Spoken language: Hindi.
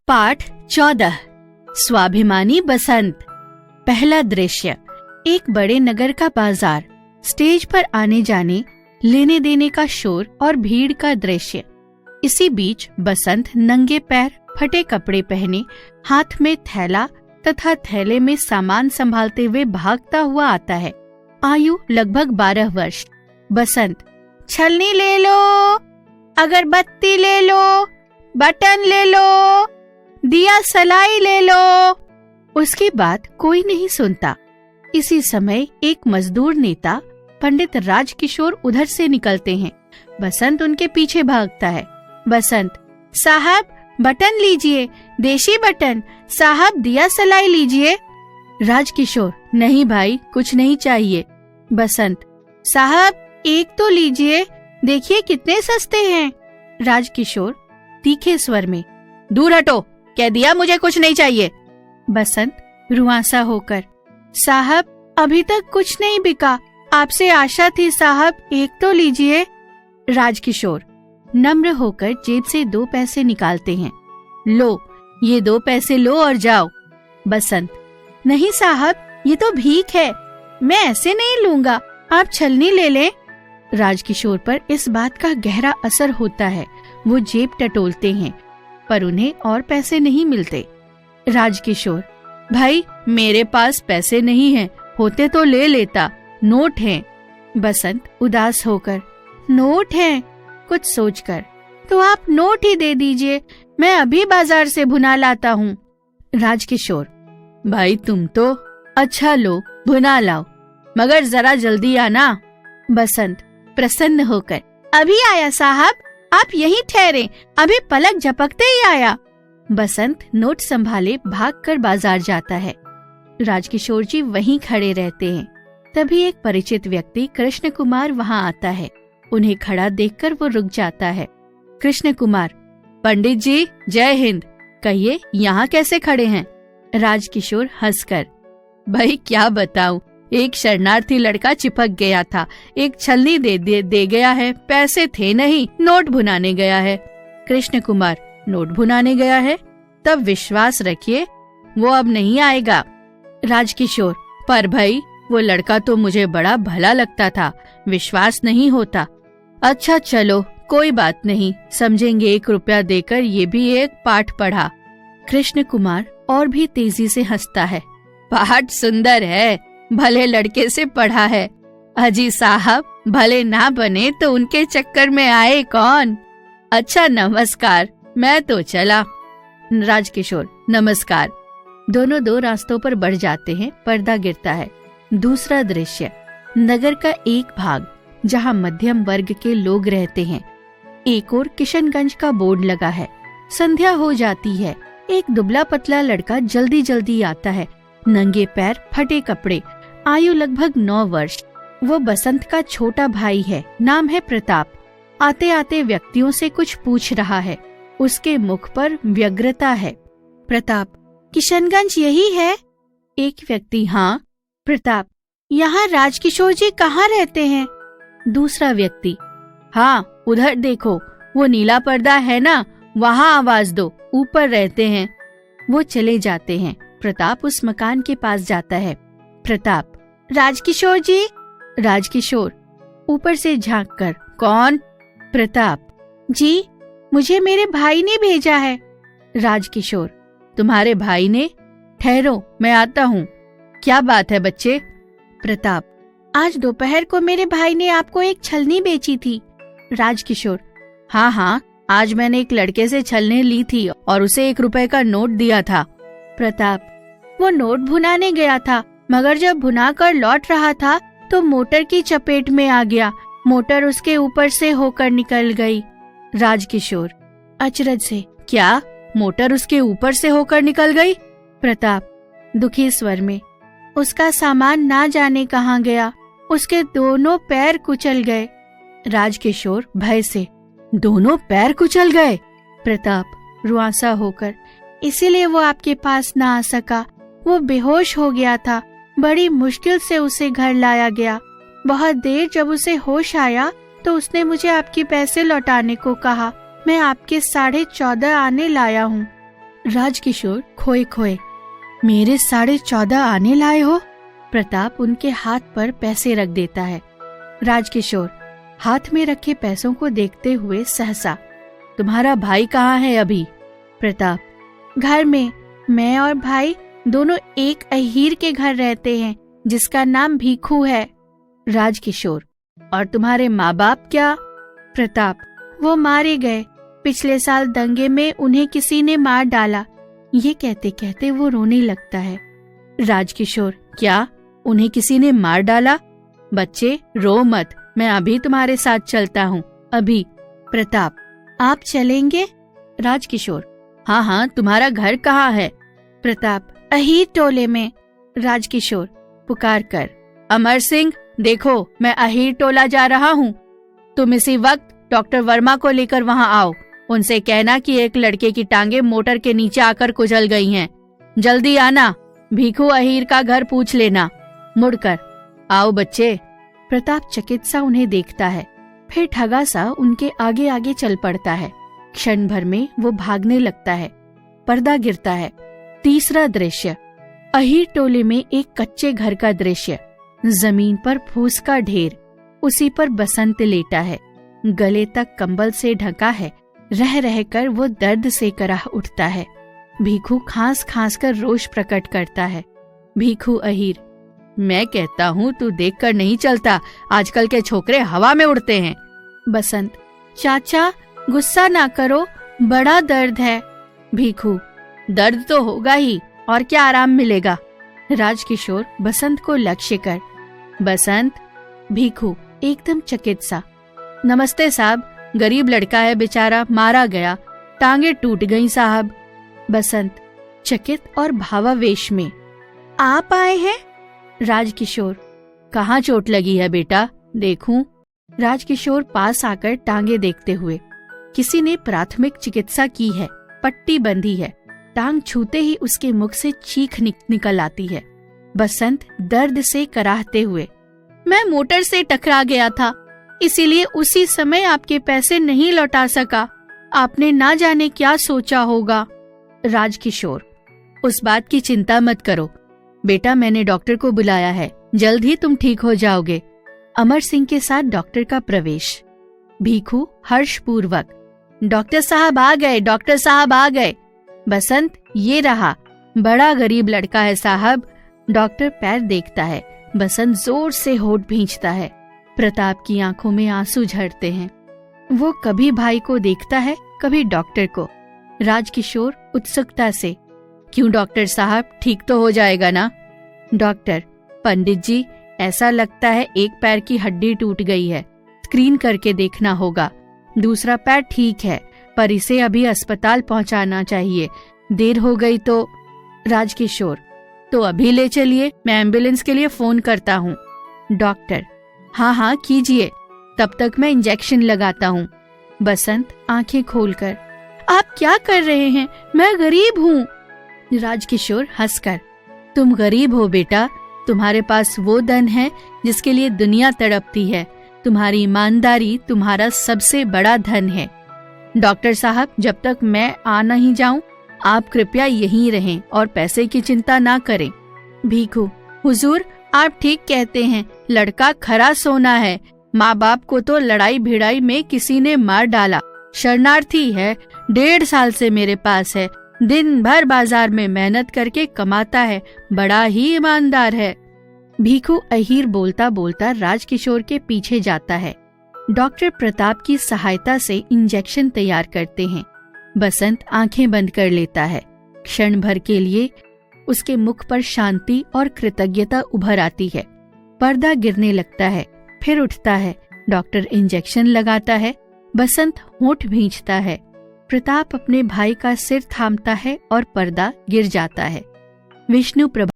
पाठ 14 स्वाभिमानी बसंत। पहला दृश्य, एक बड़े नगर का बाजार, स्टेज पर आने जाने, लेने देने का शोर और भीड़ का दृश्य। इसी बीच बसंत नंगे पैर, फटे कपड़े पहने, हाथ में थैला तथा थैले में सामान संभालते हुए भागता हुआ आता है। आयु लगभग 12 वर्ष। बसंत, छलनी ले लो, अगरबत्ती ले लो, बटन ले लो, दिया सलाई ले लो। उसकी बात कोई नहीं सुनता। इसी समय एक मजदूर नेता पंडित राजकिशोर उधर से निकलते हैं। बसंत उनके पीछे भागता है। बसंत, साहब बटन लीजिए, देशी बटन। साहब दिया सलाई लीजिए। राजकिशोर, नहीं भाई, कुछ नहीं चाहिए। बसंत, साहब एक तो लीजिए, देखिए कितने सस्ते हैं। राजकिशोर तीखे स्वर में, दूर हटो, कह दिया मुझे कुछ नहीं चाहिए। बसंत रुआंसा होकर, साहब अभी तक कुछ नहीं बिका, आपसे आशा थी साहब, एक तो लीजिए। राजकिशोर नम्र होकर जेब से 2 पैसे निकालते हैं। लो, ये 2 पैसे लो और जाओ। बसंत, नहीं साहब, ये तो भीख है, मैं ऐसे नहीं लूंगा, आप छलनी ले लें। राजकिशोर पर इस बात का गहरा असर होता है। वो जेब टटोलते हैं, पर उन्हें और पैसे नहीं मिलते। राजकिशोर, भाई मेरे पास पैसे नहीं हैं, होते तो ले लेता, नोट हैं। बसंत उदास होकर, नोट हैं? कुछ सोचकर, तो आप नोट ही दे दीजिए, मैं अभी बाजार से भुना लाता हूँ। राजकिशोर, भाई तुम तो, अच्छा लो भुना लाओ, मगर जरा जल्दी आना। बसंत प्रसन्न होकर, अभी आया साहब, आप यहीं ठहरे, अभी पलक झपकते ही आया। बसंत नोट संभाले भागकर बाजार जाता है। राजकिशोर जी वहीं खड़े रहते हैं। तभी एक परिचित व्यक्ति कृष्ण कुमार वहां आता है। उन्हें खड़ा देखकर वो रुक जाता है। कृष्ण कुमार, पंडित जी जय हिंद, कहिए यहाँ कैसे खड़े हैं? राजकिशोर हंसकर, भाई क्या बताऊं, एक शरणार्थी लड़का चिपक गया था, एक छलनी दे गया है, पैसे थे नहीं, नोट भुनाने गया है। कृष्ण कुमार, नोट भुनाने गया है? तब विश्वास रखिए वो अब नहीं आएगा। राजकिशोर, पर भाई वो लड़का तो मुझे बड़ा भला लगता था, विश्वास नहीं होता। अच्छा चलो कोई बात नहीं, समझेंगे, 1 रुपया देकर ये भी एक पाठ पढ़ा। कृष्ण कुमार और भी तेजी से हंसता है, पाठ सुंदर है, भले लड़के से पढ़ा है। अजी साहब भले ना बने तो उनके चक्कर में आए कौन। अच्छा नमस्कार, मैं तो चला। राजकिशोर, नमस्कार। दोनों 2 रास्तों पर बढ़ जाते हैं। पर्दा गिरता है। दूसरा दृश्य, नगर का एक भाग जहां मध्यम वर्ग के लोग रहते हैं। एक ओर किशनगंज का बोर्ड लगा है। संध्या हो जाती है। एक दुबला पतला लड़का जल्दी जल्दी आता है, नंगे पैर, फटे कपड़े, आयु लगभग 9 वर्ष। वो बसंत का छोटा भाई है, नाम है प्रताप। आते आते व्यक्तियों से कुछ पूछ रहा है। उसके मुख पर व्यग्रता है। प्रताप, किशनगंज यही है? एक व्यक्ति, हाँ। प्रताप, यहाँ राजकिशोर जी कहाँ रहते हैं? दूसरा व्यक्ति, हाँ उधर देखो, वो नीला पर्दा है ना, वहाँ आवाज दो, ऊपर रहते हैं। वो चले जाते हैं। प्रताप उस मकान के पास जाता है। प्रताप, राजकिशोर जी। राजकिशोर ऊपर से झांककर, कौन? प्रताप, जी मुझे मेरे भाई ने भेजा है। राजकिशोर, तुम्हारे भाई ने? ठहरो मैं आता हूँ, क्या बात है बच्चे? प्रताप, आज दोपहर को मेरे भाई ने आपको एक छलनी बेची थी। राजकिशोर, हाँ हाँ, आज मैंने एक लड़के से छलनी ली थी और उसे 1 रुपए का नोट दिया था। प्रताप, वो नोट भुनाने गया था, मगर जब भुना कर लौट रहा था तो मोटर की चपेट में आ गया, मोटर उसके ऊपर से होकर निकल गई। राजकिशोर अचरज से, क्या मोटर उसके ऊपर से होकर निकल गई? प्रताप दुखी स्वर में, उसका सामान ना जाने कहाँ गया, उसके दोनों पैर कुचल गए। राजकिशोर भय से, दोनों पैर कुचल गए? प्रताप रुआंसा होकर, इसीलिए वो आपके पास ना आ सका, वो बेहोश हो गया था, बड़ी मुश्किल से उसे घर लाया गया। बहुत देर जब उसे होश आया तो उसने मुझे आपके पैसे लौटाने को कहा, मैं आपके 14.5 आने लाया हूँ। राजकिशोर खोए खोए, मेरे 14.5 आने लाए हो? प्रताप उनके हाथ पर पैसे रख देता है। राजकिशोर हाथ में रखे पैसों को देखते हुए सहसा, तुम्हारा भाई कहाँ है अभी? प्रताप, घर में। मैं और भाई दोनों एक अहीर के घर रहते हैं जिसका नाम भीखू है। राजकिशोर, और तुम्हारे माँ बाप क्या? प्रताप, वो मारे गए। पिछले साल दंगे में उन्हें किसी ने मार डाला। ये कहते कहते वो रोने लगता है। राजकिशोर, क्या उन्हें किसी ने मार डाला? बच्चे रो मत, मैं अभी तुम्हारे साथ चलता हूँ, अभी। प्रताप, आप चलेंगे? राजकिशोर, हाँ, तुम्हारा घर कहाँ है? प्रताप, अहीर टोले में। राजकिशोर पुकार कर, अमर सिंह, देखो मैं अहीर टोला जा रहा हूँ, तुम इसी वक्त डॉक्टर वर्मा को लेकर वहाँ आओ। उनसे कहना कि एक लड़के की टांगे मोटर के नीचे आकर कुचल गई हैं। जल्दी आना, भीखू अहीर का घर पूछ लेना। मुड़कर, आओ बच्चे। प्रताप चकित सा उन्हें देखता है, फिर ठगा सा उनके आगे आगे चल पड़ता है। क्षण भर में वो भागने लगता है। पर्दा गिरता है। तीसरा दृश्य, अहीर टोले में एक कच्चे घर का दृश्य। जमीन पर फूस का ढेर, उसी पर बसंत लेटा है, गले तक कंबल से ढका है। रह रहकर वो दर्द से कराह उठता है। भीखू खांस खांस कर रोष प्रकट करता है। भीखू अहीर, मैं कहता हूँ तू देखकर नहीं चलता, आजकल के छोकरे हवा में उड़ते हैं। बसंत, चाचा गुस्सा ना करो, बड़ा दर्द है। भीखू, दर्द तो होगा ही, और क्या आराम मिलेगा। राजकिशोर बसंत को लक्ष्य कर, बसंत। भीखू एकदम चकित सा, नमस्ते साहब, गरीब लड़का है बेचारा, मारा गया, टांगे टूट गई साहब। बसंत चकित और भावावेश में, आप आए हैं? राजकिशोर, कहाँ चोट लगी है बेटा, देखूं? राजकिशोर पास आकर टांगे देखते हुए, किसी ने प्राथमिक चिकित्सा की है, पट्टी बंधी है। टांग छूते ही उसके मुख से चीख निकल आती है। बसंत दर्द से कराहते हुए, मैं मोटर से टकरा गया था, इसीलिए उसी समय आपके पैसे नहीं लौटा सका। आपने ना जाने क्या सोचा होगा। राजकिशोर, उस बात की चिंता मत करो बेटा, मैंने डॉक्टर को बुलाया है, जल्द ही तुम ठीक हो जाओगे। अमर सिंह के साथ डॉक्टर का प्रवेश। भीखू हर्षपूर्वक, डॉक्टर साहब आ गए, डॉक्टर साहब आ गए। बसंत, ये रहा, बड़ा गरीब लड़का है साहब। डॉक्टर पैर देखता है। बसंत जोर से होठ भींचता है। प्रताप की आंखों में आंसू झरते हैं। वो कभी भाई को देखता है, कभी डॉक्टर को। राजकिशोर उत्सुकता से, क्यों डॉक्टर साहब, ठीक तो हो जाएगा ना? डॉक्टर, पंडित जी, ऐसा लगता है एक पैर की हड्डी टूट गई है, स्क्रीन करके देखना होगा। दूसरा पैर ठीक है, पर इसे अभी अस्पताल पहुंचाना चाहिए, देर हो गई तो। राजकिशोर, तो अभी ले चलिए, मैं एम्बुलेंस के लिए फोन करता हूँ। डॉक्टर, हाँ कीजिए, तब तक मैं इंजेक्शन लगाता हूँ। बसंत आंखें खोलकर, आप क्या कर रहे हैं, मैं गरीब हूँ। राजकिशोर हंसकर, तुम गरीब हो बेटा, तुम्हारे पास वो धन है जिसके लिए दुनिया तड़पती है। तुम्हारी ईमानदारी तुम्हारा सबसे बड़ा धन है। डॉक्टर साहब, जब तक मैं आ नहीं जाऊं, आप कृपया यहीं रहें और पैसे की चिंता ना करें। भीखू, हुजूर आप ठीक कहते हैं, लड़का खरा सोना है। माँ बाप को तो लड़ाई भिड़ाई में किसी ने मार डाला, शरणार्थी है, 1.5 साल से मेरे पास है, दिन भर बाजार में मेहनत करके कमाता है, बड़ा ही ईमानदार है। भीखू अहीर बोलता बोलता राजकिशोर के पीछे जाता है। डॉक्टर प्रताप की सहायता से इंजेक्शन तैयार करते हैं। बसंत आंखें बंद कर लेता है। क्षण भर के लिए उसके मुख पर शांति और कृतज्ञता उभर आती है। पर्दा गिरने लगता है, फिर उठता है। डॉक्टर इंजेक्शन लगाता है। बसंत होंठ भींचता है। प्रताप अपने भाई का सिर थामता है और पर्दा गिर जाता है। विष्णु प्रभा